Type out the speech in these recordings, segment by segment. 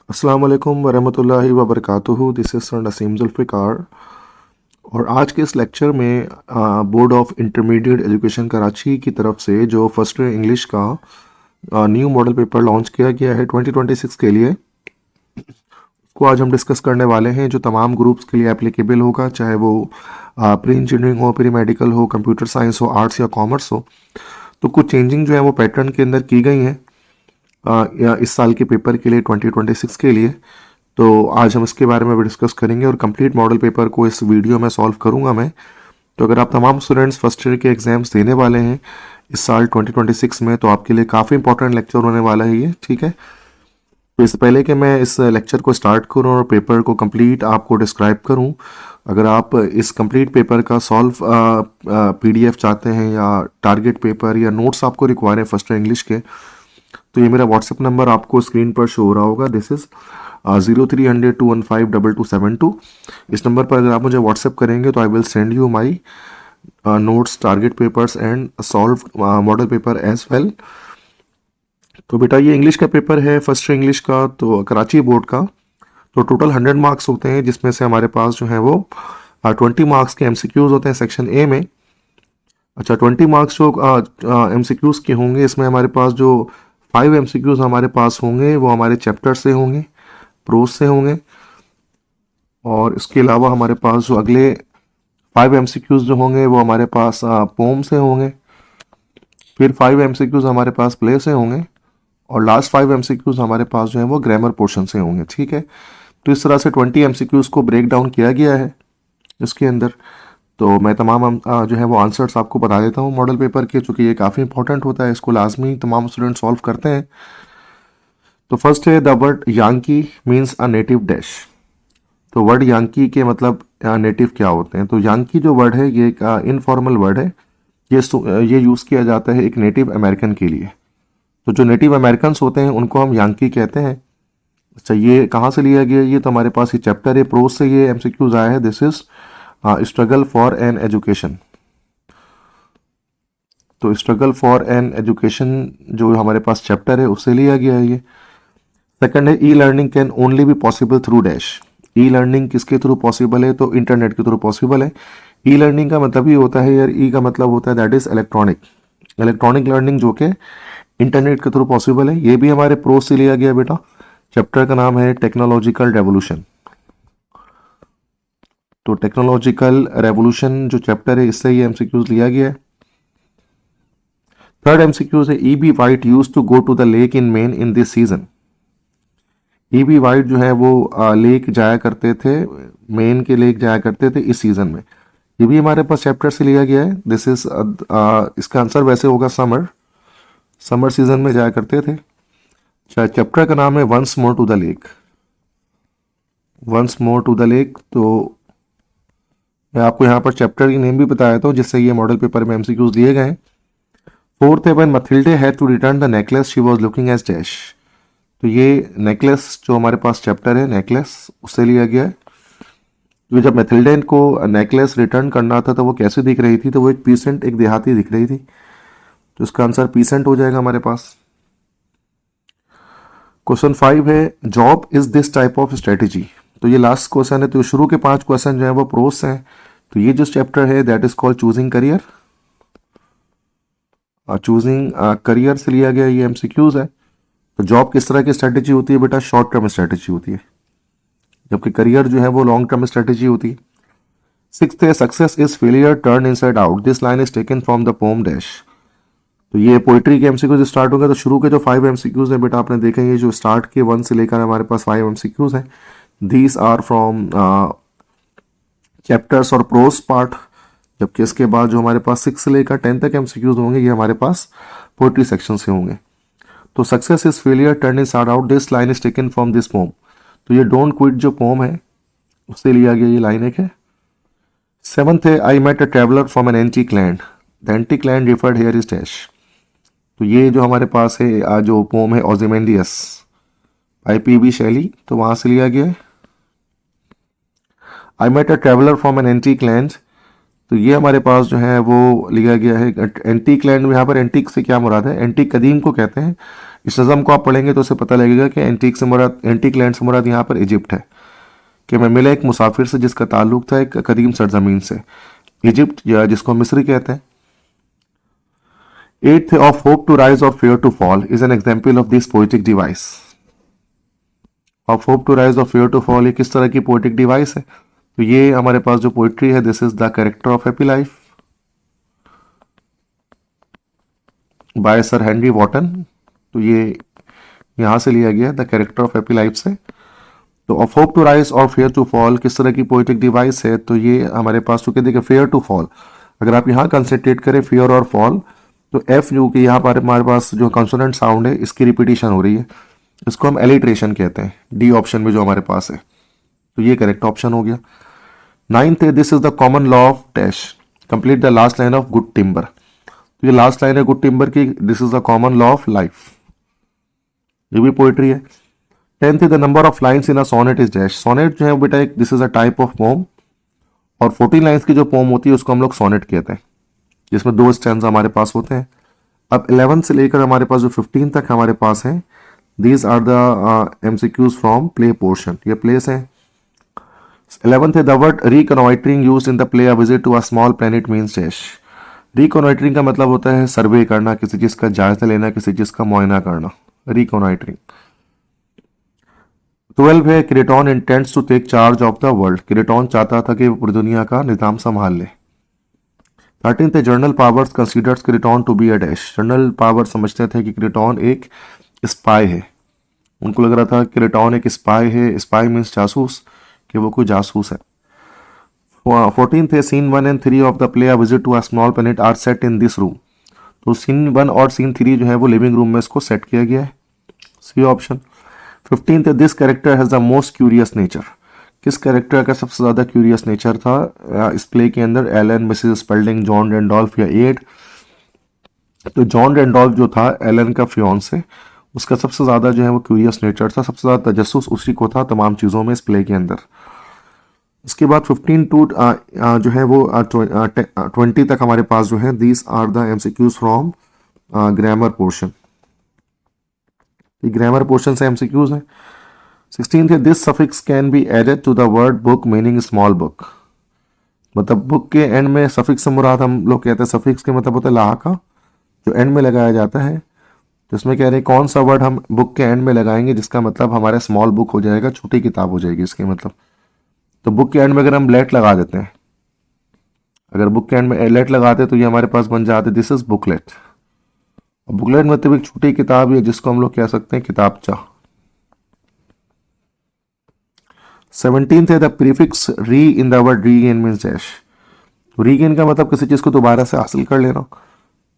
अस्सलाम वालेकुम वरहमतुल्लाहि वबरकातुहू। This is sir Naseem Zulfiqar और आज के इस लेक्चर में board of intermediate education Karachi की तरफ से जो फर्स्ट ईयर इंग्लिश का न्यू मॉडल पेपर लॉन्च किया गया है 2026 के लिए, उसको आज हम डिस्कस करने वाले हैं, जो तमाम ग्रुप्स के लिए एप्लीकेबल होगा, चाहे वो प्री इंजीनियरिंग हो, प्री मेडिकल हो, कंप्यूटर साइंस हो, आर्ट्स या कॉमर्स हो। तो कुछ चेंजिंग जो है वो पैटर्न के अंदर की गई हैं या इस साल के पेपर के लिए 2026 के लिए। तो आज हम इसके बारे में भी डिस्कस करेंगे और कंप्लीट मॉडल पेपर को इस वीडियो में सॉल्व करूंगा मैं। तो अगर आप तमाम स्टूडेंट्स फर्स्ट ईयर के एग्जाम्स देने वाले हैं इस साल 2026 में, तो आपके लिए काफ़ी इंपॉर्टेंट लेक्चर होने वाला है ये, ठीक है। तो इससे पहले कि मैं इस लेक्चर को स्टार्ट करूं और पेपर को कंप्लीट आपको डिस्क्राइब करूं, अगर आप इस कंप्लीट पेपर का सॉल्व पीडीएफ चाहते हैं या टारगेट पेपर या नोट्स आपको रिक्वायर है फर्स्ट ईयर इंग्लिश के, तो ये मेरा व्हाट्सएप नंबर आपको स्क्रीन पर शो हो रहा होगा। This is 0300-215-2272। इस नंबर पर अगर आप मुझे व्हाट्सएप करेंगे तो I will send you my notes, target papers and solve model paper as well. तो बेटा ये इंग्लिश का पेपर है फर्स्ट ईयर इंग्लिश का, तो कराची बोर्ड का। तो टोटल 100 मार्क्स होते हैं, जिसमें से हमारे पास जो है वो 20 मार्क्स के एमसीक्यूज होते हैं सेक्शन ए में। अच्छा, 20 मार्क्स जो एमसीक्यूज के होंगे, इसमें हमारे पास जो 5 एमसीक्यूज हमारे पास होंगे वो हमारे चैप्टर से होंगे, प्रोज से होंगे। और इसके अलावा हमारे पास जो अगले 5 एमसीक्यूज जो होंगे वो हमारे पास पोम से होंगे। फिर 5 एमसीक्यूज हमारे पास प्ले से होंगे और लास्ट 5 एमसीक्यूज हमारे पास जो है वो ग्रामर पोर्शन से होंगे, ठीक है। तो इस तरह से 20 एमसीक्यूज को ब्रेक डाउन किया गया है इसके अंदर। तो मैं तमाम जो है वो आंसर्स आपको बता देता हूँ मॉडल पेपर के, चूँकि ये काफ़ी इंपॉर्टेंट होता है, इसको लाजमी तमाम स्टूडेंट सॉल्व करते हैं। तो फर्स्ट है the word Yankee means a native dash. तो वर्ड यांकी के मतलब नेटिव क्या होते हैं। तो यांकी जो वर्ड है ये एक इनफॉर्मल वर्ड है, ये यूज़ किया जाता है एक नेटिव अमेरिकन के लिए। तो जो नेटिव अमेरिकन होते हैं उनको हम यांकी कहते हैं। अच्छा, ये कहाँ से लिया गया, ये तो हमारे पास ये चैप्टर है, प्रोज से ये एमसीक्यूज आया है। This is struggle for an education. तो स्ट्रगल फॉर एन एजुकेशन जो हमारे पास चैप्टर है उससे लिया गया है ये। सेकंड है e learning can only be possible through dash. E learning किसके थ्रू पॉसिबल है, तो इंटरनेट के थ्रू पॉसिबल है। ई लर्निंग का मतलब ही होता है यार, ई का मतलब होता है that is electronic, electronic learning जो कि इंटरनेट के थ्रू पॉसिबल है। ये भी हमारे प्रोज से लिया गया बेटा। चैप्टर का नाम है टेक्नोलॉजिकल रेवोल्यूशन। तो टेक्नोलॉजिकल रेवोल्यूशन जो चैप्टर है इससे ये एमसीक्यूज लिया गया है। थर्ड एमसीक्यूज है E B White used to go to the lake in Maine in this season. E B White जो है वो लेक जाया करते थे, मेन के लेक जाया करते थे इस सीजन में। ये भी हमारे पास चैप्टर से लिया गया है। दिस इज इसका आंसर वैसे होगा समर, समर सीजन में जाया करते थे। चैप्टर का नाम है once more to the lake, once more to the lake. तो मैं आपको यहाँ पर चैप्टर की नेम भी बताया था जिससे ये मॉडल पेपर में एमसीक्यूज दिए गए हैं। फोर्थ है when Mathilde had to return the necklace she was looking as dash. तो ये नेकलेस जो हमारे पास चैप्टर है नेकलेस उससे लिया गया है। तो जब मैथिल्डे को नेकलेस रिटर्न करना था तो वो कैसे दिख रही थी, तो वो एक पीसेंट, एक देहाती दिख रही थी। तो इसका आंसर पीसेंट हो जाएगा हमारे पास। क्वेश्चन 5 है job is this type of strategy. तो ये लास्ट क्वेश्चन है। तो शुरू के 5 क्वेश्चन जो है वो प्रोस हैं। तो ये जो चैप्टर है that is called choosing career. Choosing career से लिया गया ये एमसीक्यूज है। तो जॉब किस तरह की स्ट्रेटेजी होती है बेटा, शॉर्ट टर्म स्ट्रेटेजी होती है, जबकि करियर जो है वो लॉन्ग टर्म स्ट्रेटेजी होती है। 6th है success is failure turn inside out, this line is taken from the pome dash. तो ये पोइट्री के एमसीक्यूज स्टार्ट हो गया। तो शुरू के जो 5 एमसीक्यूज है बेटा आपने देखे, ये जो स्टार्ट के 1 से लेकर हमारे पास 5 एमसीक्यूज हैं, दीज आर फ्रॉम चैप्टर्स और प्रोस पार्ट। जबकि इसके बाद जो हमारे पास 6 से लेकर 10 तक एमसीक्यूज होंगे ये हमारे पास पोइट्री सेक्शन से होंगे। तो success is failure turn inside out, this line is taken from this pome. तो ये डोंट क्विट जो पोम है उससे लिया गया ये लाइन एक है। 7th है I met a traveller from an antique land, the antique land referred here is dash. तो ये जो हमारे पास है जो पोम है ओजिमेंडियस बाय पी.बी. शैली, तो वहां से लिया गया है। I met a traveller from an antique land, तो ये हमारे पास जो है वो लिया गया है एंटीक लैंड। यहाँ पर एंटीक से क्या मुराद है, एंटीक कदीम को कहते हैं, इस नज़म को आप पढ़ेंगे तो उसे पता लगेगा कि एंटीक लैंड से मुराद यहाँ पर इजिप्ट है, कि मैं मिला एक मुसाफिर से जिसका ताल्लुक था एक कदीम सरजमीन से, इजिप्ट या जिसको मिस्री कहते हैं। Eighth of hope to rise और fear to fall is an example of this poetic device. Of hope to rise और फेयर टू फॉल ये किस तरह की पोइटिक डिवाइस है? तो ये हमारे पास जो पोइट्री है, this is the character of happy life by sir Henry Wotton. तो ये यहां से लिया गया the character of happy life से। तो ऑफ होप टू राइज और फेयर टू फॉल किस तरह की पोइटिक डिवाइस है? तो ये हमारे पास चूंकि देखिए फेयर टू फॉल, अगर आप यहाँ कंसेंट्रेट करें फेयर और फॉल, तो एफ जो कि यहाँ पर हमारे पास जो कॉन्सोनेंट साउंड है इसकी रिपीटिशन हो रही है, इसको हम एलिट्रेशन कहते हैं, डी ऑप्शन में जो हमारे पास है। तो ये करेक्ट ऑप्शन हो गया। नाइन्थ है this is the common law of dash, complete the last line of good timber. तो ये लास्ट लाइन है गुड टिम्बर की, this is the common law of life, ये भी पोइट्री है। टेंथ है the number of lines in a sonnet is dash. Sonnet जो है बेटा एक this is a type of poem, और 14 लाइन्स की जो पोम होती है उसको हम लोग सोनेट कहते हैं, जिसमें 2 स्टैंजा हमारे पास होते हैं। अब 11 से लेकर हमारे पास जो 15 तक हमारे पास है, these are the MCQs from play portion, ये प्लेस है। 11th है the word reconnoitring used in the play a visit to a small planet means dash. Reconnoitring का मतलब होता है सर्वे करना, किसी चीज का जायजा लेना, किसी चीज का मुआयना करना, रिकॉनॉइटरिंग। 12 है Kreton intends to take charge of the world. Kreton चाहता था कि वो पूरी दुनिया का निजाम संभाल ले। 13 है General Powers considers Kreton to be a dash. General Power समझते थे कि क्रेटॉन एक स्पाई है, उनको लग रहा था क्रेटॉन एक स्पाई है, स्पाई मीन्स जासूस, कि वो कोई जासूस है। 14 है scene 1 and 3 of the play a visit to a small planet are set in this room. तो सीन 1 और सीन 3 जो है वो लिविंग रूम में इसको सेट किया गया है, सी ऑप्शन। 15 है this character has the most curious nature. किस कैरेक्टर का सबसे ज्यादा क्यूरियस नेचर था इस प्ले के अंदर? Ellen, Mrs Spelding, John Randolph या एड। तो जॉन रैंडोल्फ जो था एलन का फियांसे, उसका सबसे ज्यादा जो है वो क्यूरियस नेचर था, सबसे ज्यादा तजस्सुस उसी को था तमाम चीजों में इस प्ले के अंदर। इसके बाद 15 टू जो है वो 20 तक हमारे पास जो है these are the MCQs from grammar portion, grammar portion से एमसीक्यूज है। 16 है this suffix can be added to the word book meaning small book. मतलब बुक के एंड में सफिक्स से मुराद हम लोग कहते हैं, सफिक्स के मतलब होता है ला का, जो एंड में लगाया जाता है। तो इसमें कह रहे हैं कौन सा वर्ड हम बुक के एंड में लगाएंगे जिसका मतलब हमारा स्मॉल बुक हो जाएगा, छोटी किताब हो जाएगी इसके मतलब। तो बुक के एंड में अगर हम लेट लगा देते हैं, अगर बुक के एंड में लेट लगाते हैं तो ये हमारे पास बन जाते दिस इज बुकलेट। बुकलेट मतलब एक छोटी किताब है जिसको हम लोग कह सकते हैं किताबचा। 17th है द प्रीफिक्स री in the word regain means dash. Regain का मतलब किसी चीज को दोबारा से हासिल कर लेना।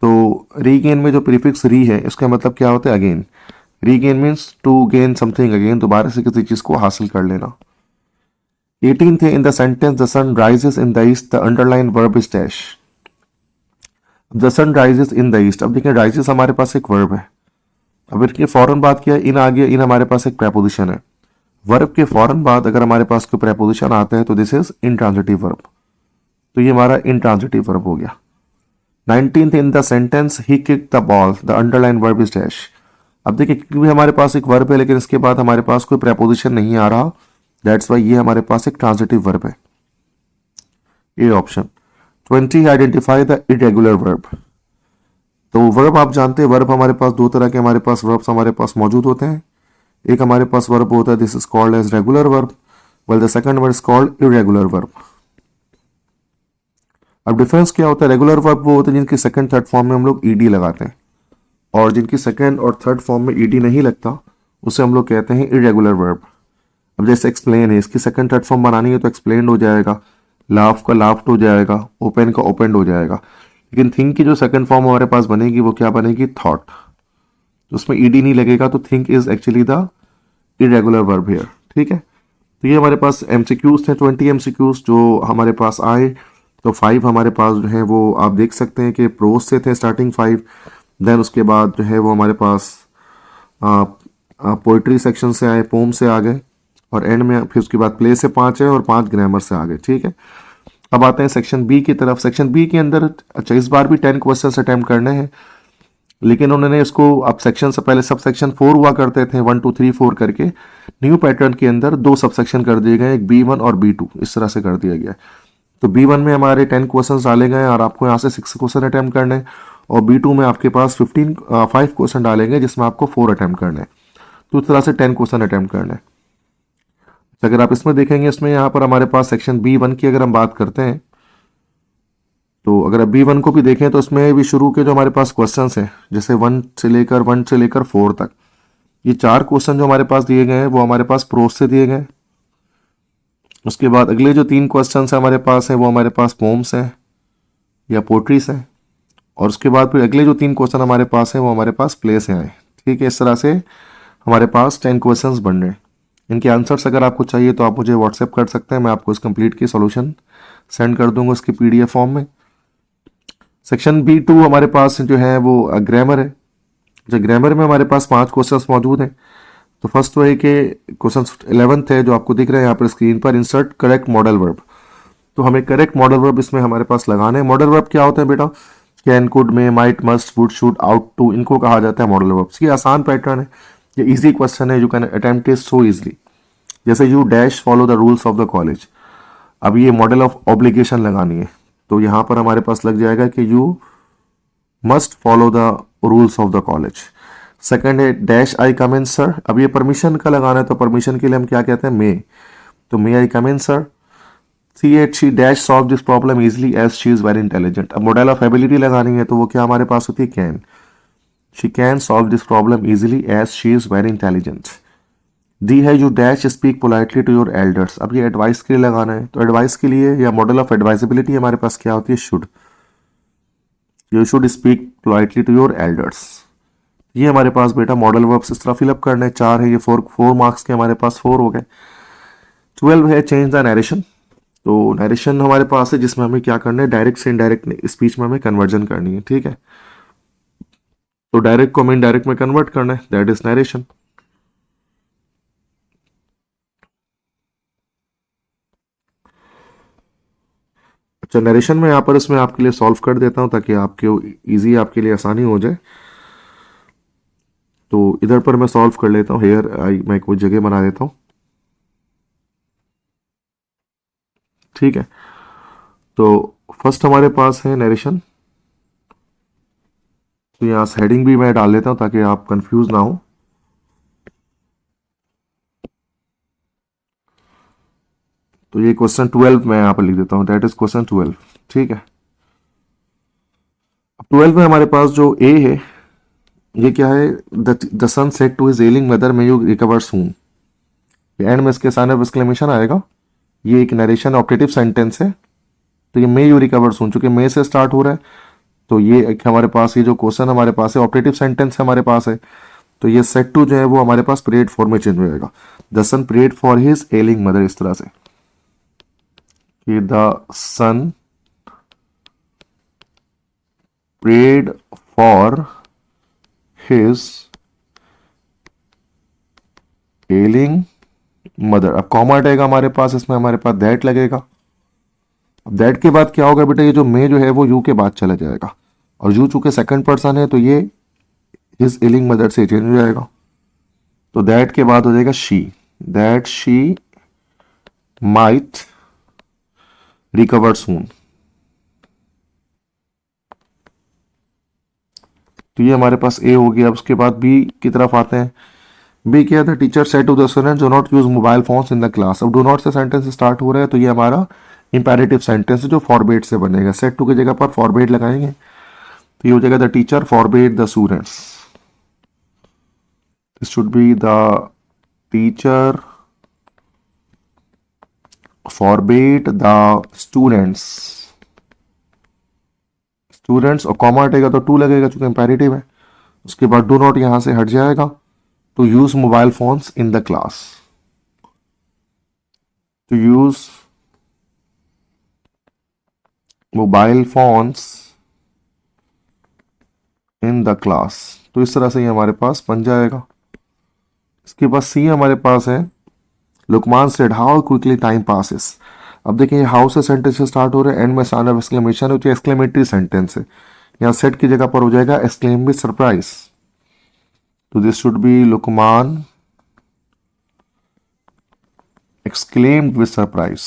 तो रीगेन में जो प्रीफिक्स री है इसका मतलब क्या होता है? Again. Regain means to gain something again, दोबारा से किसी चीज को हासिल कर लेना। 18th है in the sentence the sun rises in the east the underline verb is dash. The sun rises in the east, अब देखिए राइजेस हमारे पास एक वर्ब है, अब इसके फौरन बात किया इन आ गया, इन हमारे पास एक प्रेपोजिशन है। वर्ब के फौरन बाद अगर हमारे पास कोई प्रेपोजिशन आता है तो दिस इज इंट्रांजिटिव वर्ब, तो ये हमारा इंट्रांजिटिव वर्ब हो गया। 19th in the sentence he kick the ball the underline verb is dash. अब देखिए किक भी हमारे पास एक वर्ब है लेकिन इसके बाद हमारे पास कोई प्रेपोजिशन नहीं आ रहा, दैट्स वाई ये हमारे पास एक ट्रांजिटिव वर्ब है, ये option. 20 identify the irregular verb. तो वर्ब आप जानते हैं, वर्ब हमारे पास 2 तरह के हमारे पास वर्ब्स हमारे पास मौजूद होते हैं। एक हमारे पास वर्ब होता है this is called as regular verb, well the second word is called irregular verb. अब डिफरेंस क्या होता है? रेगुलर वर्ब वो होते हैं जिनकी सेकंड थर्ड फॉर्म में हम लोग ईडी लगाते हैं, और जिनकी सेकंड और थर्ड फॉर्म में ईडी नहीं लगता उसे हम लोग कहते हैं इरेगुलर वर्ब। अब जैसे एक्सप्लेन है, इसकी सेकंड थर्ड फॉर्म बनानी है तो एक्सप्लेन हो जाएगा, लाफ का लाफ्ट हो जाएगा, ओपन का ओपनड हो जाएगा। लेकिन थिंक की जो सेकंड फॉर्म हमारे पास बनेगी वो क्या बनेगी? थॉट। तो उसमें ईडी नहीं लगेगा, तो think is actually the irregular verb here, ठीक है। तो ये हमारे पास एमसीक्यूज थे 20 एमसीक्यूज जो हमारे पास आए। तो 5 हमारे पास जो है वो आप देख सकते हैं कि प्रोज से थे स्टार्टिंग 5, देन उसके बाद जो है वो हमारे पास पोइट्री सेक्शन से आए, पोम से आ गए, और एंड में फिर उसके बाद प्ले से 5 है और 5 ग्रामर से आ गए, ठीक है। अब आते हैं सेक्शन बी की तरफ। सेक्शन बी के अंदर अच्छा इस बार भी 10 क्वेश्चन अटेम्प्ट करने हैं। लेकिन उन्होंने इसको अब सेक्शन से पहले सब सेक्शन 4 हुआ करते थे, 1 2 3 4 करके, न्यू पैटर्न के अंदर 2 सब सेक्शन कर दिए गए, एक B1 और B2 इस तरह से कर दिया गया है। तो B1 में हमारे 10 क्वेश्चन डाले गए और आपको यहाँ से 6 क्वेश्चन अटैम्प्ट करने हैं, और B2 में आपके पास 5 क्वेश्चन डालेंगे जिसमें आपको 4 अटैम्प्ट करने हैं। तो इस तरह से 10 क्वेश्चन अटैम्प्ट करने हैं। अगर आप इसमें देखेंगे, इसमें यहाँ पर हमारे पास सेक्शन B1 की अगर हम बात करते हैं, तो अगर आप B1 को भी देखें तो इसमें भी शुरू के जो हमारे पास क्वेश्चंस हैं, जैसे 1 से लेकर 4 तक, ये 4 क्वेश्चन जो हमारे पास दिए गए हैं वो हमारे पास प्रोज से दिए गए। उसके बाद अगले जो 3 क्वेश्चन हैं हमारे पास हैं वो हमारे पास पोम्स हैं या पोट्रीज हैं, और उसके बाद फिर अगले जो 3 क्वेश्चन हमारे पास हैं वो हमारे पास प्ले से आए। ठीक है, इस तरह से हमारे पास 10 क्वेश्चंस बन रहे हैं। इनके आंसर्स अगर आपको चाहिए तो आप मुझे व्हाट्सएप कर सकते हैं, मैं आपको इस कंप्लीट की सॉल्यूशन सेंड कर दूंगा उसकी PDF फॉर्म में। सेक्शन B2 हमारे पास जो है वो ग्रामर है। जो ग्रामर में हमारे पास 5 क्वेश्चंस मौजूद हैं। तो फर्स्ट तो है कि क्वेश्चन 11th है जो आपको दिख रहा है यहाँ पर स्क्रीन पर, इंसर्ट करेक्ट मॉडल वर्ब। तो हमें करेक्ट मॉडल वर्ब इसमें हमारे पास लगाना है। मॉडल वर्ब क्या होता है बेटा? Can, could, may, might, must, would, should, ought to, इनको कहा जाता है मॉडल वर्ब्स। ये आसान पैटर्न है, ये इजी क्वेश्चन है, you can attempt it so easily. जैसे you dash follow the rules of the college, अब ये मॉडल ऑफ ऑब्लिगेशन लगानी है, तो यहाँ पर हमारे पास लग जाएगा कि you must follow the rules of the college. Second है dash I come in sir, अब ये परमिशन का लगाना है, तो परमिशन के लिए हम क्या कहते हैं? मे। तो may I come in sir. C8 she dash solve this problem easily as she is very intelligent. अब मॉडल ऑफ एबिलिटी लगानी है तो वो क्या हमारे पास होती है? Can. She can solve this problem easily as she is very intelligent. D है you dash speak politely to your elders, अब ये एडवाइस के लिए लगाना है, तो एडवाइस के लिए या मॉडल ऑफ एडवाइजेबिलिटी हमारे पास क्या होती है? Should. You should speak politely to your elders. ये हमारे पास बेटा मॉडल वर्ब्स इस तरह फिलअप करने। 4 है, ये 4 मार्क्स के हमारे पास 4 हो गए। 12 है चेंज द नरेशन। तो नरेशन हमारे पास है जिसमें हमें क्या करना है? डायरेक्ट से इनडायरेक्ट स्पीच में हमें कन्वर्जन करनी है। ठीक है, तो डायरेक्ट को हमें इनडायरेक्ट में कन्वर्ट करना है, दैट इज नरेशन। अच्छा, नरेशन में यहाँ पर इसमें आपके लिए सॉल्व कर देता हूँ ताकि आपके इजी आपके लिए आसानी हो जाए। तो इधर पर मैं सॉल्व कर लेता हूँ। हेयर मैं कोई जगह बना देता हूँ। ठीक है, तो फर्स्ट हमारे पास है नरेशन। तो यहाँ से हेडिंग भी मैं डाल देता हूँ ताकि आप कंफ्यूज ना हो। तो ये क्वेश्चन 12 मैं यहाँ पर लिख देता हूँ, दैट इज क्वेश्चन 12। ठीक है, 12 में हमारे पास जो ए है ये क्या है? The son said to his ailing mother may you recover soon. End में इसके साइन ऑफ एक्सक्लेमेशन आएगा। ये एक नरेशन ऑप्टेटिव सेंटेंस है। तो ये मे यू रिकवर सून, चूंकि मे से स्टार्ट हो रहा है, तो ये एक हमारे पास ये जो क्वेश्चन हमारे पास है ऑप्टेटिव सेंटेंस हमारे पास है, तो ये सेट टू जो है वो हमारे पास प्रेड फॉर में चेंज हो जाएगा। The son prayed for his ailing mother, इस तरह से कि the son prayed for his ailing mother. अब कॉमा हटेगा हमारे पास, इसमें हमारे पास दैट लगेगा। अब दैट के बाद क्या होगा बेटा? ये जो मे जो है वो यू के बाद चला जाएगा, और यू चूंकि सेकंड पर्सन है तो ये हिज एलिंग मदर से चेंज हो जाएगा। तो दैट के बाद हो जाएगा she, that she might recover soon. तो ये हमारे पास ए हो गया। अब उसके बाद बी की तरफ आते हैं। बी क्या था? Teacher said to the student do not use mobile phones in the class. अब डू नॉट से सेंटेंस स्टार्ट हो रहा है, तो ये हमारा इंपेरेटिव सेंटेंस है जो फॉरबेड से बनेगा। सेड टू की जगह पर फॉरबेड लगाएंगे, तो ये हो जाएगा the teacher forbade the students. This should be the teacher forbade the students. Students और कॉमा हटेगा तो टू लगेगा चूंकि इंपेरेटिव है। उसके बाद डू नॉट यहां से हट जाएगा, to use mobile phones in the class, to use mobile phones in the class। तो इस तरह से ये हमारे पास बन जाएगा। इसके बाद सी हमारे पास है Luqman said how quickly time passes. अब देखिए हाउ से सेंटेंस से स्टार्ट हो रहा है, एंड में साइन ऑफ एक्सक्लेमेशन है, तो एक्सक्लेमेटरी सेंटेंस है। यहाँ सेट की जगह पर हो जाएगा एक्सक्लेम विद सरप्राइज, तो this should be Luqman exclaimed with surprise,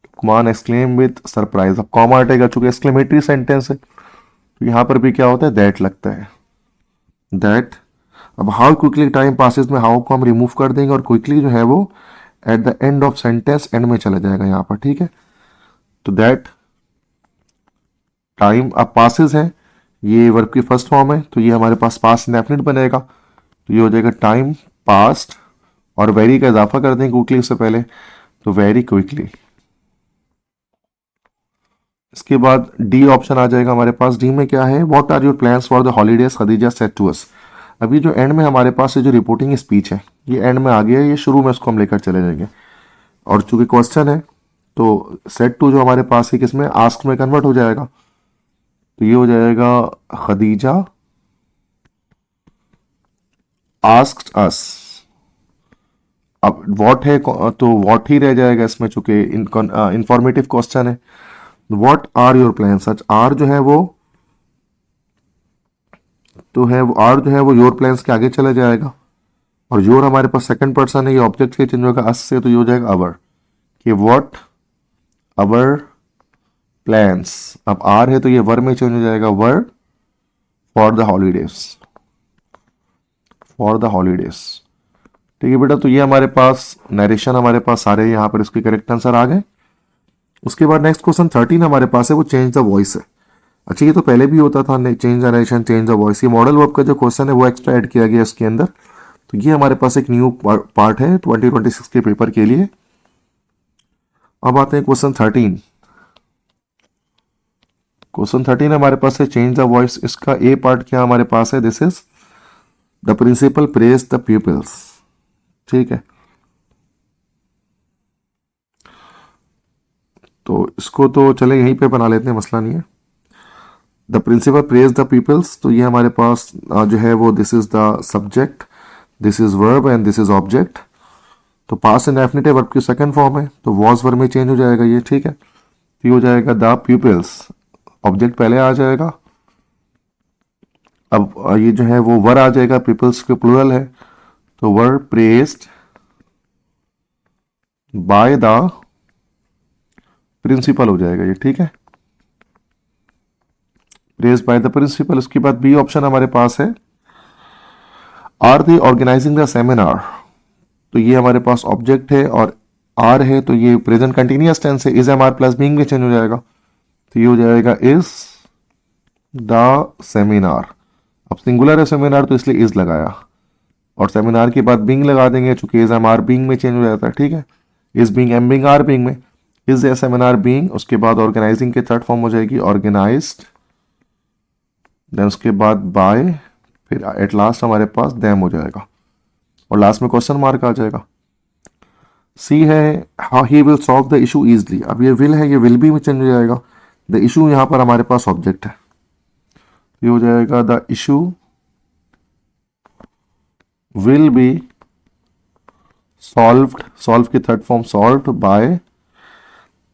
Luqman exclaimed with surprise। अब कॉमा हटेगा चूंकि एक्सक्लेमेटरी सेंटेंस है, तो यहां पर भी क्या होता है, दैट लगता है, दैट। अब हाउ क्विकली टाइम पासिस में हाउ को हम रिमूव कर देंगे और क्विकली जो है वो at the end of sentence and में चला जाएगा यहाँ पर, ठीक है। तो दैट टाइम, अब पासिस है, ये वर्ब की फर्स्ट फॉर्म है, तो ये हमारे पास पास्ट इंडेफिनिट बनेगा, तो ये हो जाएगा टाइम पास्ट, और वेरी का इजाफा कर देंगे क्विकली उससे पहले, तो वेरी क्विकली। इसके बाद डी ऑप्शन आ जाएगा हमारे पास। डी में क्या है, what are your plans for the holidays Khadija said to us. अभी जो एंड में हमारे पास जो रिपोर्टिंग स्पीच है ये एंड में आ गया है, ये शुरू में इसको हम लेकर चले जाएंगे, और चूंकि क्वेश्चन है तो सेड टू जो हमारे पास है किसमें, आस्क में कन्वर्ट हो जाएगा, तो ये हो जाएगा खदीजा आस्क्ड अस। अब व्हाट है तो व्हाट ही रह जाएगा इसमें, चूंकि इंफॉर्मेटिव क्वेश्चन है। व्हाट आर योर प्लान, सच आर जो है वो तो है वो आर जो है वो योर प्लान्स के आगे चला जाएगा, और योर हमारे पास सेकंड पर्सन है, ये ऑब्जेक्ट के चेंज होगा अस से, तो ये हो जाएगा अवर, कि व्हाट अवर प्लान्स। अब आर है तो ये वर में चेंज हो जाएगा, were for the holidays, for the holidays, ठीक है बेटा। तो ये हमारे पास नरेशन हमारे पास सारे यहाँ पर इसके करेक्ट आंसर आ गए। उसके बाद नेक्स्ट क्वेश्चन 13 हमारे पास है, वो चेंज द वॉइस है। अच्छा, ये तो पहले भी होता था, change the narration change the voice, ये मॉडल वर्ब का जो क्वेश्चन है वो एक्स्ट्रा ऐड किया गया इसके अंदर, तो ये हमारे पास एक न्यू पार्ट है 2026 के पेपर के लिए। अब आते हैं क्वेश्चन 13। क्वेश्चन 13 हमारे पास है चेंज द वॉइस। इसका ए पार्ट क्या हमारे पास है, this is the principal praise the peoples, ठीक है। तो इसको तो चले यहीं पे बना लेते हैं, मसला नहीं है। The principal praise the peoples, तो ये हमारे पास जो है वो this is the subject, this is verb and this is object. तो पास्ट इंडेफिनिट वर्ब की सेकंड फॉर्म है, तो वॉज वर्ब में चेंज हो जाएगा ये, ठीक है। तो ये हो जाएगा द पीपल्स, ऑब्जेक्ट पहले आ जाएगा। अब ये जो है वो वर आ जाएगा, पीपल्स के प्लूरल है, तो वर प्रेज्ड बाय द प्रिंसिपल हो जाएगा ये, ठीक है, प्रेज्ड बाय द प्रिंसिपल। उसके बाद बी ऑप्शन हमारे पास है, are they organizing the seminar, तो ये हमारे पास ऑब्जेक्ट है और आर है, तो ये प्रेजेंट कंटिन्यूअस टेंस है, is am are plus being में चेंज हो जाएगा, तो ये हो जाएगा इज द सेमिनार। अब सिंगुलर है सेमिनार तो इसलिए इज लगाया, और सेमिनार के बाद बीइंग लगा देंगे, चूंकि इज एम आर बीइंग में चेंज हो जाता है, ठीक है, is being am being are being में, इज ए सेमिनार बीइंग। उसके बाद ऑर्गेनाइजिंग के थर्ड फॉर्म हो जाएगी ऑर्गेनाइज्ड, देन उसके बाद बाय, फिर एट लास्ट हमारे पास देम हो जाएगा, और लास्ट में क्वेश्चन मार्क आ जाएगा। सी है how he will solve the issue easily. अब ये विल है, ये विल बी में चेंज हो जाएगा, द इशू यहां पर हमारे पास ऑब्जेक्ट है, ये हो जाएगा the issue will be solved, solve की third form solved by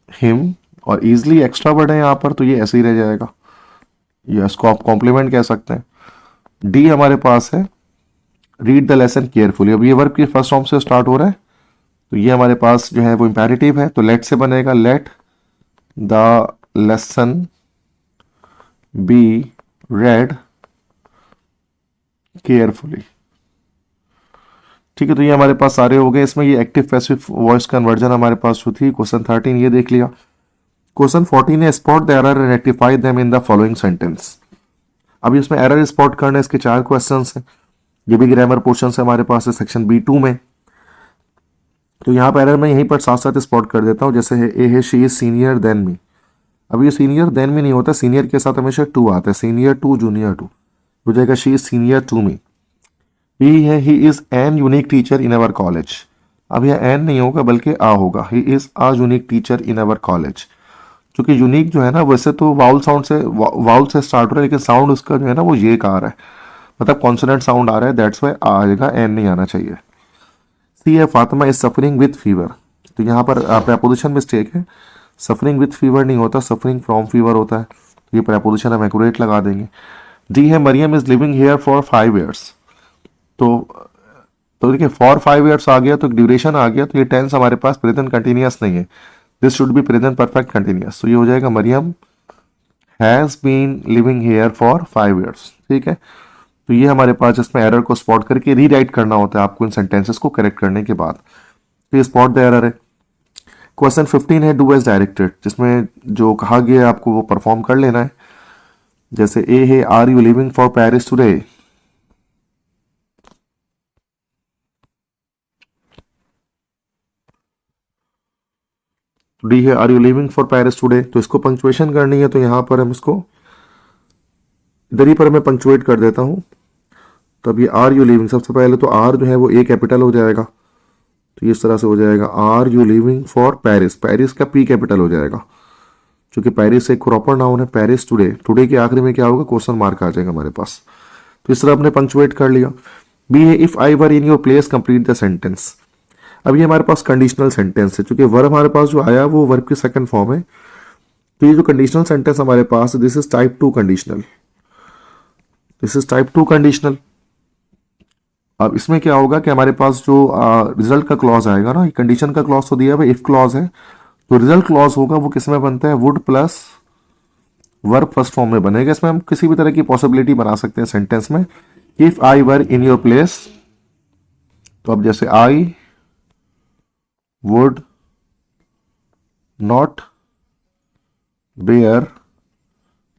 him, और इजली एक्स्ट्रा वर्ड है यहां पर, तो ये ऐसे ही रह जाएगा, ये इसको आप कॉम्प्लीमेंट कह सकते हैं। डी हमारे पास है रीड द लेसन केयरफुली। अब ये वर्ब की फर्स्ट फॉर्म से स्टार्ट हो रहा है, तो ये हमारे पास जो है वो इंपेरेटिव है, तो लेट से बनेगा let the lesson be read carefully, ठीक है। तो ये हमारे पास सारे हो गए। इसमें ये एक्टिव पैसिव वॉइस कन्वर्जन हमारे पास जो थी क्वेश्चन 13 ये देख लिया। क्वेश्चन 14 है spot the error and rectify them in the following sentence. अभी इसमें एरर स्पॉट करना है, इसके 4 क्वेश्चंस हैं, ये भी ग्रामर पोर्शन से हमारे पास है सेक्शन B2 में। तो यहाँ पर एरर मैं यहीं पर साथ साथ स्पॉट कर देता हूँ, जैसे है ए है she is senior than me. अब ये सीनियर देन मी नहीं होता, सीनियर के साथ हमेशा टू आता है, सीनियर टू जूनियर टू हो जाएगा, she is senior to me. He है he is an unique teacher in our college. अब यह एन नहीं होगा बल्कि आ होगा, he is a unique teacher in our college. क्योंकि यूनिक जो है ना वैसे तो वाउल से स्टार्ट हो रहा है, लेकिन साउंड उसका जो है ना वो ये का आ रहा है, मतलब कॉन्सोनेंट साउंड आ रहा है, दैट्स वाई आएगा, एन नहीं आना चाहिए। सी है Fatima is suffering with fever, तो यहाँ पर प्रेपोजिशन मिस्टेक है, सफरिंग विथ फीवर नहीं होता, सफरिंग फ्रॉम फीवर होता है, तो ये प्रेपोजिशन हम एक्यूरेट लगा देंगे। डी है Mariam is living here for 5 years। तो देखिए फॉर 5 years आ गया तो ड्यूरेशन आ गया, तो ये टेंस हमारे पास प्रेजेंट कंटिन्यूअस नहीं है, this should be present perfect continuous. तो ये हो जाएगा Mariam has been living here for 5 years। ठीक है, तो ये हमारे पास इसमें एरर को स्पॉट करके रीराइट करना होता है आपको इन सेंटेंसेस को करेक्ट करने के बाद। तो ये स्पॉट द एरर है। क्वेश्चन 15 है डू एज डायरेक्टेड, जिसमें जो कहा गया है आपको वो परफॉर्म कर लेना है। जैसे ए है are you living for Paris today, D है are you living for Paris today, तो इसको पंक्चुएशन करनी है, तो यहां पर हम इसको इधर ही पर मैं पंक्चुएट कर देता हूं। तो अब ये आर यू लिविंग, सबसे पहले तो आर जो है वो ए कैपिटल हो जाएगा, तो इस तरह से हो जाएगा are you living for Paris, Paris का पी कैपिटल हो जाएगा, क्योंकि पेरिस एक प्रॉपर नाउन है। पेरिस टुडे, टुडे के आखिरी में क्या होगा, क्वेश्चन मार्क आ जाएगा हमारे पास। तो इस तरह आपने पंक्चुएट कर लिया। बी है if I were in your place complete the sentence. अब ये हमारे पास कंडीशनल सेंटेंस है, क्योंकि वर्ब हमारे पास जो आया वो वर्ब की सेकंड फॉर्म है, तो ये जो कंडीशनल सेंटेंस हमारे पास, this is type 2 conditional, this is type 2 conditional. अब इसमें क्या होगा कि हमारे पास जो रिजल्ट का क्लॉज आएगा ना, कंडीशन का क्लॉज तो दिया हुआ इफ क्लॉज है, तो रिजल्ट क्लॉज होगा वो किस में बनता है, would plus verb first form में बनेगा। इसमें हम किसी भी तरह की पॉसिबिलिटी बना सकते हैं सेंटेंस में। If I were in your place, तो अब जैसे I would not bear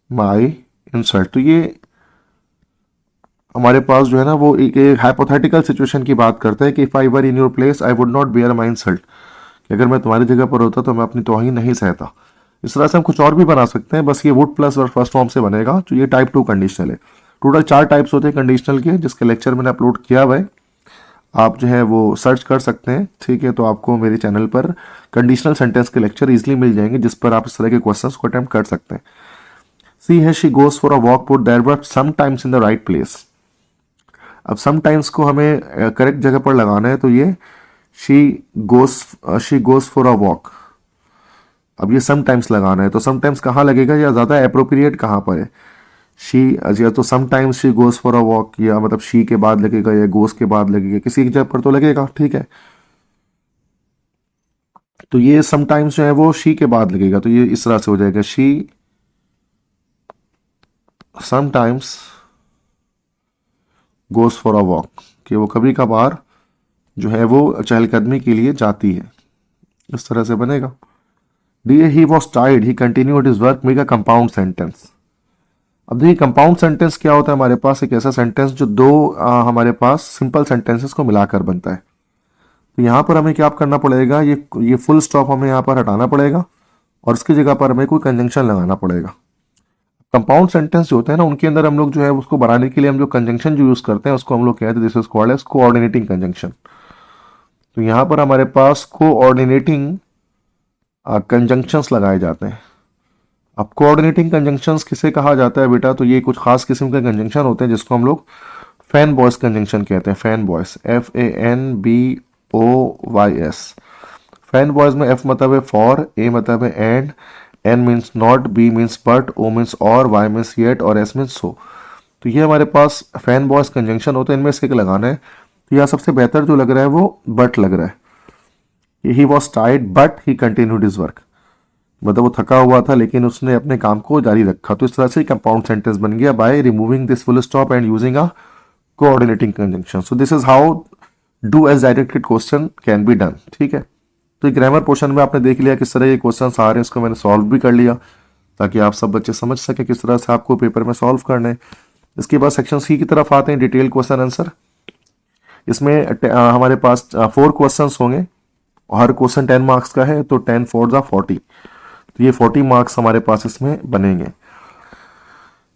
my insult, तो ये हमारे पास जो है ना वो एक हाइपोथेटिकल सिचुएशन की बात करता है कि if I were in your place I would not bear my insult, कि अगर मैं तुम्हारी जगह पर होता तो मैं अपनी तौहीन नहीं सहता। इस तरह से हम कुछ और भी बना सकते हैं, बस ये would plus verb first form से बनेगा, तो ये टाइप 2 कंडीशनल है। टोटल 4 टाइप्स होते हैं कंडीशनल के, जिसके लेक्चर मैंने अपलोड किया हुआ है, आप जो है वो सर्च कर सकते हैं। ठीक है, तो आपको मेरे चैनल पर कंडीशनल सेंटेंस के लेक्चर इजीली मिल जाएंगे, जिस पर आप इस तरह के क्वेश्चंस को अटेम्प्ट कर सकते हैं। सी है she goes for a walk put their verb sometimes in the right place. अब समटाइम्स को हमें करेक्ट जगह पर लगाना है, तो ये she goes for a walk, अब ये समटाइम्स लगाना है, तो समटाइम्स कहाँ लगेगा या ज़्यादा अप्रोप्रिएट कहाँ पर है, शी या तो sometimes she goes for a walk, या मतलब शी के बाद लगेगा या गोज के बाद लगेगा, किसी एक जगह पर तो लगेगा। ठीक है, तो ये समटाइम्स जो है वो शी के बाद लगेगा, तो ये इस तरह से हो जाएगा she sometimes goes for a walk, कि वो कभी कभार जो है वो चहलकदमी के लिए जाती है, इस तरह से बनेगा। D he was tired he continued his work, make a compound sentence. अब देखिए कंपाउंड सेंटेंस क्या होता है, हमारे पास एक ऐसा सेंटेंस जो दो हमारे पास सिंपल सेंटेंसेस को मिलाकर बनता है। तो यहाँ पर हमें क्या करना पड़ेगा, ये फुल स्टॉप हमें यहाँ पर हटाना पड़ेगा और इसकी जगह पर हमें कोई कंजंक्शन लगाना पड़ेगा। कंपाउंड सेंटेंस जो होते हैं ना, उनके अंदर हम लोग जो है उसको बनाने के लिए हम जो कंजंक्शन जो यूज करते हैं उसको हम लोग कहते हैं this is called as coordinating conjunction. तो यहाँ पर हमारे पास कोऑर्डिनेटिंग कंजंक्शंस लगाए जाते हैं। अब कोऑर्डिनेटिंग कंजंक्शंस किसे कहा जाता है बेटा, तो ये कुछ खास किस्म के कंजंक्शन होते हैं जिसको हम लोग फैन बॉयस कंजंक्शन कहते हैं। Fan boys, FANBOYS। Fan boys में F मतलब है फॉर, A मतलब है and, N means not, B means but, O means और, Y मीन्स येट और S मीन्स सो। तो ये हमारे पास फैन बॉयज कंजंक्शन होते हैं, इनमें से एक लगाना है। तो यह सबसे बेहतर जो लग रहा है वो बट लग रहा है। He was tired but he continued his work, मतलब वो थका हुआ था लेकिन उसने अपने काम को जारी रखा। तो इस तरह से कंपाउंड सेंटेंस बन गया by removing this full stop and using a coordinating conjunction. So this is how do as directed question can be done. ठीक है, तो ग्रामर पोर्शन में आपने देख लिया किस तरह के क्वेश्चन आ रहे हैं, इसको मैंने सॉल्व भी कर लिया ताकि आप सब बच्चे समझ सके किस तरह से आपको पेपर में सॉल्व करने। इसके बाद सेक्शन सी की तरफ आते हैं, डिटेल क्वेश्चन आंसर। इसमें हमारे पास 4 क्वेश्चन होंगे और हर क्वेश्चन 10 मार्क्स का है, तो 10 4 जा 40, तो ये 40 मार्क्स हमारे पास इसमें बनेंगे।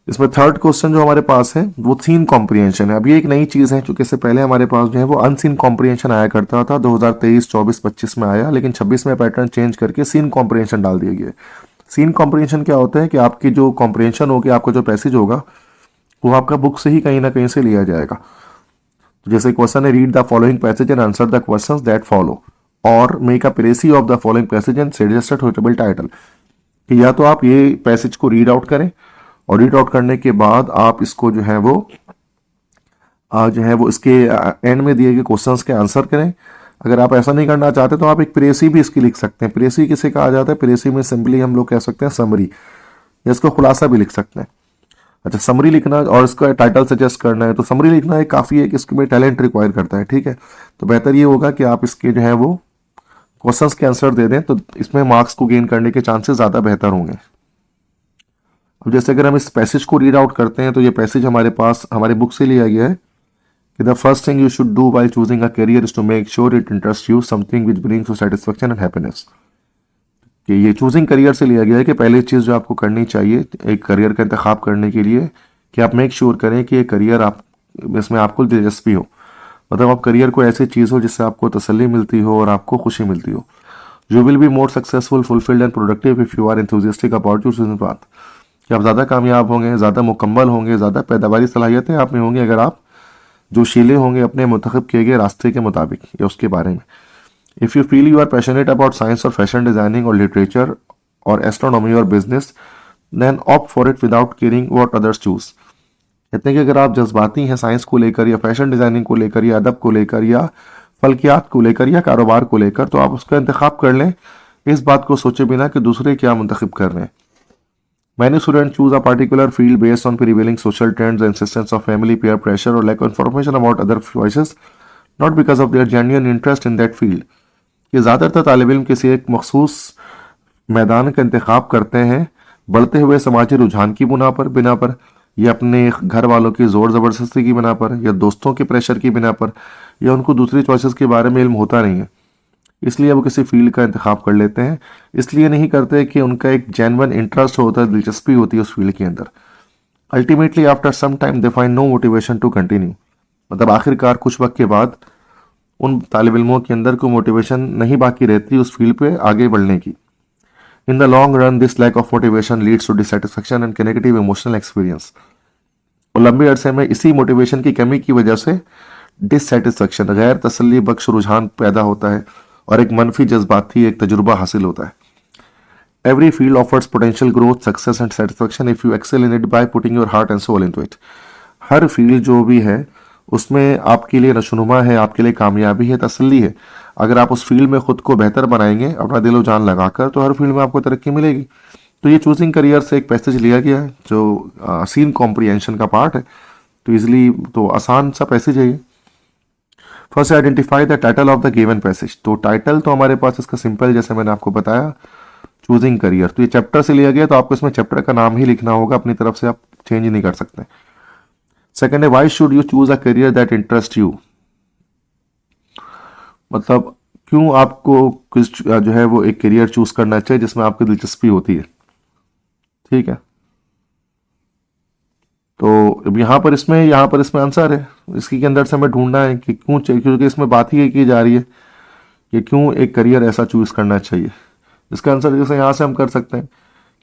इसमें थर्ड क्वेश्चन जो हमारे पास है वो सीन कॉम्प्रिहेंशन है। अब ये एक नई चीज़ है, क्योंकि इससे पहले हमारे पास जो है वो अनसीन कॉम्प्रिहेंशन आया करता था, 2023 24 25 में आया, लेकिन 26 में पैटर्न चेंज करके सीन कॉम्प्रिहेंशन डाल दिया गया। सीन कॉम्प्रिहेंशन क्या होता है कि आपकी जो कॉम्प्रिहेंशन होगी, आपका जो पैसेज होगा वो आपका बुक से ही कहीं ना कहीं से लिया जाएगा। तो जैसे क्वेश्चन है read the following passage and answer the questions that follow, और make a precis of the following passage and suggest suitable title, कि या तो आप ये पैसेज को रीड आउट करें और रीड आउट करने के बाद आप इसको जो है वो इसके एंड में दिए गए क्वेश्चंस के आंसर करें। अगर आप ऐसा नहीं करना चाहते तो आप एक प्रेसी भी इसकी लिख सकते हैं। प्रेसी किसे कहा जाता है? प्रेसी में सिंपली हम लोग कह सकते हैं समरी, या इसको खुलासा भी लिख सकते हैं। अच्छा, समरी लिखना और इसका टाइटल सजेस्ट करना है तो समरी लिखना एक काफ़ी है कि इसके में टैलेंट रिक्वायर करता है, ठीक है। तो बेहतर ये होगा कि आप इसके जो है वो क्वेश्चंस के आंसर दे दें, तो इसमें मार्क्स को गेन करने के चांसेस ज़्यादा बेहतर होंगे। अब जैसे अगर हम इस पैसेज को रीड आउट करते हैं तो ये पैसेज हमारे पास हमारे बुक से लिया गया है कि the first thing you should do while choosing a career is to make sure it interest you something which brings you satisfaction and happiness. कि ये चूजिंग करियर से लिया गया है कि पहली चीज़ जो आपको करनी चाहिए एक करियर का इंतखाब करने के लिए कि आप मेक श्योर करें कि ये करियर आप इसमें आपको दिलचस्पी हो, मतलब आप करियर को ऐसी चीज़ हो जिससे आपको तसल्ली मिलती हो और आपको खुशी मिलती हो। You will be more successful, fulfilled and productive if you are enthusiastic about your choosing path, कि आप ज़्यादा कामयाब होंगे, ज़्यादा मुकम्मल होंगे, ज़्यादा पैदावारी सलाहियतें आप में होंगी अगर आप जोशीले होंगे अपने मुंतखब किए गए रास्ते के मुताबिक या उसके बारे में। If you feel you are passionate about science or fashion designing or literature or astronomy or business, then opt for it without caring what others choose. कहते हैं कि अगर आप जज्बाती हैं साइंस को लेकर या फैशन डिज़ाइनिंग को लेकर या अदब को लेकर या फल्कियात को लेकर या कारोबार को लेकर, तो आप उसका इंतखाब कर लें इस बात को सोचे बिना कि दूसरे क्या मुंतखब कर रहे हैं। Many students choose a particular field based on prevailing social trends, the insistence of family, peer pressure, or lack of information about other choices, not because of their genuine interest in that field. कि ज़्यादातर तालिब इल्म किसी एक मखसूस मैदान का इंतखाब करते हैं बढ़ते हुए समाजी रुझान की बिना पर या अपने घर वालों की ज़ोर ज़बरदस्ती की बिना पर या दोस्तों के प्रेशर की बिना पर, या उनको दूसरी चॉइसेस के बारे में इल्म होता नहीं है, इसलिए वो किसी फील्ड का इंतखाब कर लेते हैं। इसलिए नहीं करते कि उनका एक जेन्युइन इंटरेस्ट होता है, दिलचस्पी होती है उस फील्ड के अंदर। Ultimately after some time they find no motivation to continue, मतलब आखिरकार कुछ वक्त के बाद उन तालिब इल्मों के अंदर कोई मोटिवेशन नहीं बाकी रहती उस फील्ड पे आगे बढ़ने की। In the long run this lack of motivation leads to dissatisfaction and negative emotional experience, और लंबे अरसे में इसी मोटिवेशन की कमी की वजह से डिससेटिस्फैक्शन, गैर तसल्ली बख्श रुझान पैदा होता है और एक मनफी जज्बाती एक तजुर्बा हासिल होता है। Every field offers potential growth, success and satisfaction if you excel in it by putting your heart and soul into it. हर फील्ड जो भी है उसमें आपके लिए नशोनुमा है, आपके लिए कामयाबी है, तसल्ली है। अगर आप उस फील्ड में खुद को बेहतर बनाएंगे अपना दिलो जान लगाकर, तो हर फील्ड में आपको तरक्की मिलेगी। तो ये चूजिंग करियर से एक पैसेज लिया गया है जो सीन कॉम्प्रिहेंशन का पार्ट है, तो इजली तो आसान सा पैसेज है ये। First identify the title of the given passage, तो टाइटल तो हमारे पास इसका सिंपल, जैसे मैंने आपको बताया चूजिंग करियर, तो ये चैप्टर से लिया गया, तो आपको इसमें चैप्टर का नाम ही लिखना होगा, अपनी तरफ से आप चेंज नहीं कर सकते। सेकेंड है why should you choose a career that interest you, मतलब क्यों आपको कुछ जो है वो एक करियर चूज करना चाहिए जिसमें आपकी दिलचस्पी होती है, ठीक है। तो यहाँ पर इसमें आंसर है, इसके अंदर से हमें ढूंढना है कि क्यों चाहिए, क्योंकि इसमें बात ही की जा रही है कि क्यों एक करियर ऐसा चूज करना चाहिए। इसका आंसर जैसे यहाँ से हम कर सकते हैं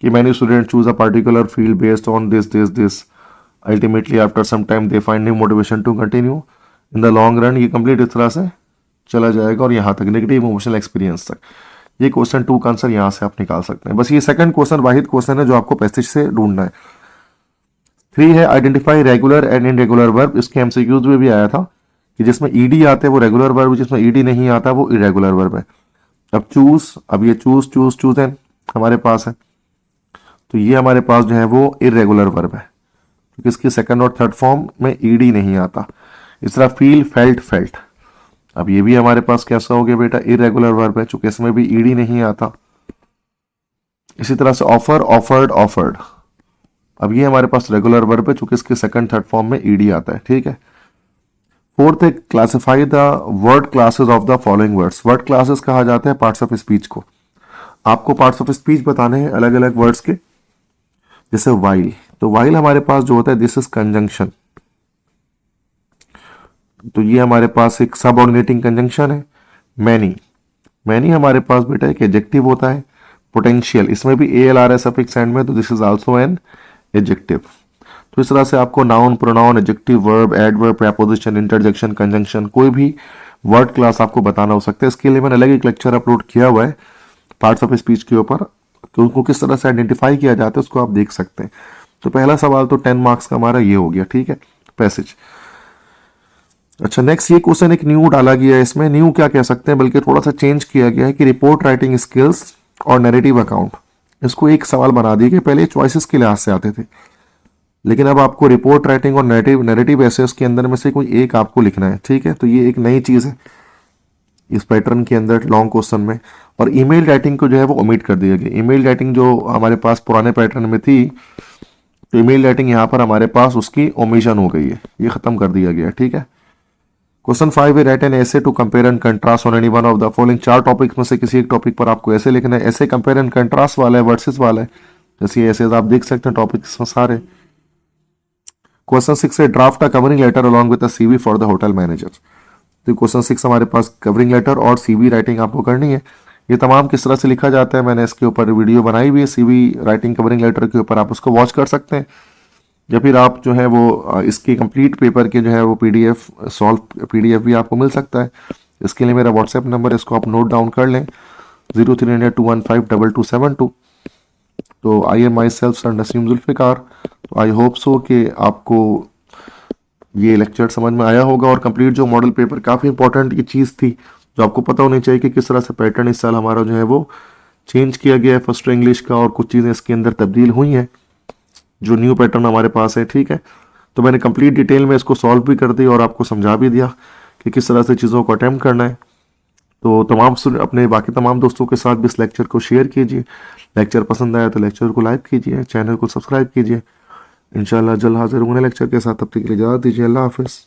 कि many student choose a particular field based on this ultimately after some time they find new motivation to continue in the long run. ये कंप्लीट इस तरह से चला जाएगा और यहाँ तक नेगेटिव इमोशनल एक्सपीरियंस तक। ये क्वेश्चन 2 का आंसर यहाँ से आप निकाल सकते हैं। बस ये सेकंड क्वेश्चन वाहिद क्वेश्चन है जो आपको पैसेज से ढूंढना है। 3 है identify regular and irregular verb, इसके एमसीक्यूज में भी आया था कि जिसमें ईडी आते हैं वो रेगुलर वर्ब, जिसमें ईडी नहीं आता वो इरेगुलर वर्ब है। अब चूज, अब ये चूज है हमारे पास है, तो ये हमारे पास जो है वो इरेगुलर वर्ब है क्योंकि इसकी सेकंड और थर्ड फॉर्म में ईडी नहीं आता। इस तरह फील, फेल्ट, अब ये भी हमारे पास कैसा हो गया बेटा, इरेगुलर वर्ब है चूंकि इसमें भी ईडी नहीं आता। इसी तरह से ऑफर, ऑफर्ड, अब ये हमारे पास रेगुलर वर्ब है चूंकि इसके सेकंड थर्ड फॉर्म में ईडी आता है, ठीक है। फोर्थ है classify the word classes of the following words. Word classes कहा जाता है पार्ट्स ऑफ स्पीच को। आपको पार्ट्स ऑफ स्पीच बताने हैं अलग अलग वर्ड्स के, जैसे वाइल, तो वाइल हमारे पास जो होता है दिस इज कंजंक्शन, तो ये हमारे पास एक सबऑर्डिनेटिंग कंजंक्शन है। मैनी हमारे पास बेटा एक एडजेक्टिव होता है। पोटेंशियल, इसमें भी ALR सफिक्स एंड में, तो this is also an adjective. तो इस तरह से आपको noun, pronoun, adjective, verb, adverb, preposition, interjection, conjunction, कोई भी वर्ड क्लास आपको बताना हो सकता है। इसके लिए मैंने अलग एक लेक्चर अपलोड किया हुआ है पार्ट्स ऑफ स्पीच के ऊपर, कि उनको किस तरह से आइडेंटिफाई किया जाता है उसको आप देख सकते हैं। तो पहला सवाल तो 10 मार्क्स का हमारा ये हो गया, ठीक है, पैसेज। अच्छा, नेक्स्ट ये क्वेश्चन एक न्यू डाला गया है इसमें, न्यू क्या कह सकते हैं बल्कि थोड़ा सा चेंज किया गया है कि रिपोर्ट राइटिंग स्किल्स और नैरेटिव अकाउंट, इसको एक सवाल बना दिए कि पहले चॉइसेस के लिहाज से आते थे, लेकिन अब आपको रिपोर्ट राइटिंग और नैरेटिव एसेस के अंदर में से कोई एक आपको लिखना है, ठीक है। तो ये एक नई चीज़ है इस पैटर्न के अंदर लॉन्ग क्वेश्चन में। और ईमेल राइटिंग को जो है वो ओमिट कर दिया गया। ईमेल राइटिंग जो हमारे पास पुराने पैटर्न में थी, तो ईमेल राइटिंग यहाँ पर हमारे पास उसकी ओमिशन हो गई है, ये खत्म कर दिया गया, ठीक है। क्वेश्चन 5 है, write an essay to compare and contrast on any one of the following. 4 topics में से किसी एक टॉपिक पर आपको ऐसे लिखना है। ऐसे कंपेयर एंड कंट्रास्ट वाला है, वर्सेस वाला है, जैसे ऐसे आप देख सकते हैं टॉपिक्स में सारे। क्वेश्चन 6 है, draft a covering letter along with a CV for the hotel manager. तो क्वेश्चन 6 हमारे पास कवरिंग लेटर और सीवी राइटिंग आपको करनी है। ये तमाम किस तरह से लिखा जाता है मैंने इसके ऊपर वीडियो बनाई हुई है, सीवी राइटिंग कवरिंग लेटर के ऊपर, आप उसको वॉच कर सकते हैं। या फिर आप जो है वो इसके कंप्लीट पेपर के जो है वो पीडीएफ सॉल्व पीडीएफ भी आपको मिल सकता है। इसके लिए मेरा व्हाट्सएप नंबर है, इसको आप नोट डाउन कर लें, 030021522272। तो I am myself sir Naseem Zulfiqar. तो आई होप सो कि आपको ये लेक्चर समझ में आया होगा। और कंप्लीट जो मॉडल पेपर, काफ़ी इंपॉर्टेंट ये चीज़ थी जो आपको पता होनी चाहिए कि किस तरह से पैटर्न इस साल हमारा जो है वो चेंज किया गया है फर्स्ट इंग्लिश का, और कुछ चीज़ें इसके अंदर तब्दील हुई हैं जो न्यू पैटर्न हमारे पास है, ठीक है। तो मैंने कंप्लीट डिटेल में इसको सॉल्व भी कर दी और आपको समझा भी दिया कि किस तरह से चीज़ों को अटेम्प्ट करना है। तो अपने बाकी तमाम दोस्तों के साथ भी इस लेक्चर को शेयर कीजिए। लेक्चर पसंद आया तो लेक्चर को लाइक कीजिए, चैनल को सब्सक्राइब कीजिए। इंशाल्लाह जल्द हाजिर होंगे लेक्चर के साथ, तब तक के लिए इजाज़त दीजिए। अल्लाह हाफिज़।